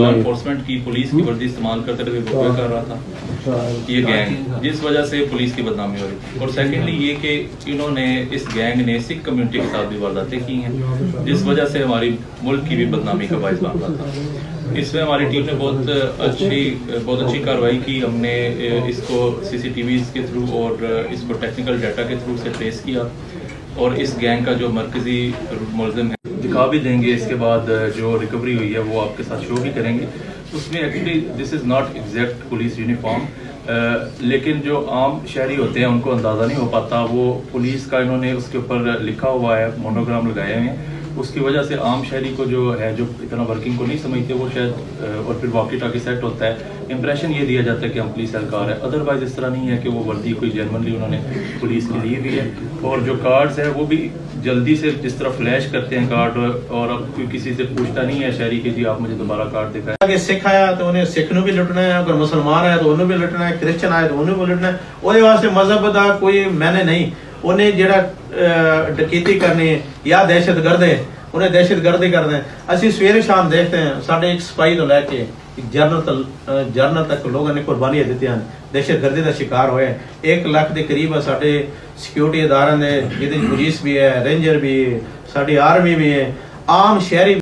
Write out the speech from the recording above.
Enforcement کی police کی وردی استعمال کرتے ہوئے رکوے کر رہا تھا یہ گینگ، جس وجہ سے پولیس کی بدنامی ہو رہی تھی. اور سیکنڈلی یہ کہ انہوں نے اس گینگ نے سکھ کمیونٹی کے ساتھ بھی وارداتیں کی ہیں جس وجہ سے ہماری ملک کی بھی بدنامی کا باعث بن رہا تھا. اس میں ہماری ٹیم نے بہت اچھی کارروائی کی. ہم نے اس کو CCTVs کے تھرو اور اس کو ٹیکنیکل ڈیٹا کے تھرو سے ٹریس کیا اور اس گینگ کا جو مرکزی ملزم ہے دکھا بھی دیں گے. اس کے بعد جو ریکوری ہوئی ہے وہ آپ کے ساتھ شو بھی کریں گے. اس میں actually this is not exact police uniform, لیکن جو عام شہری ہوتے ہیں ان کو اندازہ نہیں ہو پاتا. وہ پولیس کا انہوں نے اس کے اوپر لکھا ہوا ہے، مونوگرام لگائے ہوئے ہیں. اس کی وجہ سے عام شہری کو جو ہے جو اتنا ورکنگ کو نہیں سمجھتے وہ شاید اور پھر واقعی ٹاکی سیٹ ہوتا ہے، امپریشن یہ دیا جاتا ہے کہ ہم پولیس اہلکار ہے. ادروائز اس طرح نہیں ہے کہ وہ وردی کوئی جرمنلی انہوں نے پولیس کی لی ہوئی ہے. اور جو کارڈز ہیں وہ بھی جلدی سے جس طرح فلیش کرتے ہیں کارڈ، اور اب کوئی کسی سے پوچھتا نہیں ہے شہری کہ جی آپ مجھے دوبارہ کارڈ دکھائیں. اگر سکھ آیا تو انہیں سکھ نو بھی لٹنا ہے، اگر مسلمان آیا تو انہوں بھی لٹنا ہے، کرسچن آیا تو انہوں بھی لٹنا ہے. وہ واسطے مذہب دا کوئی معنی نہیں. انہیں جڑا ڈکیتی کرنی ہے یا دہشت گرد ہے انہیں دہشت گردی کرتے ہیں. اسی سویرے شام دیکھتے ہیں ساڑھے ایک سپاہی تو لے کے جرنل تک لوگوں نے قربانیاں دیتی ہیں، دہشت گردی کا شکار ہوئے. 1 لاکھ کے قریب ساڑھے سیکیورٹی ادارے نے، جہاں پولیس بھی ہے، رینجر بھی ہے، ساری آرمی بھی ہے، عام شہری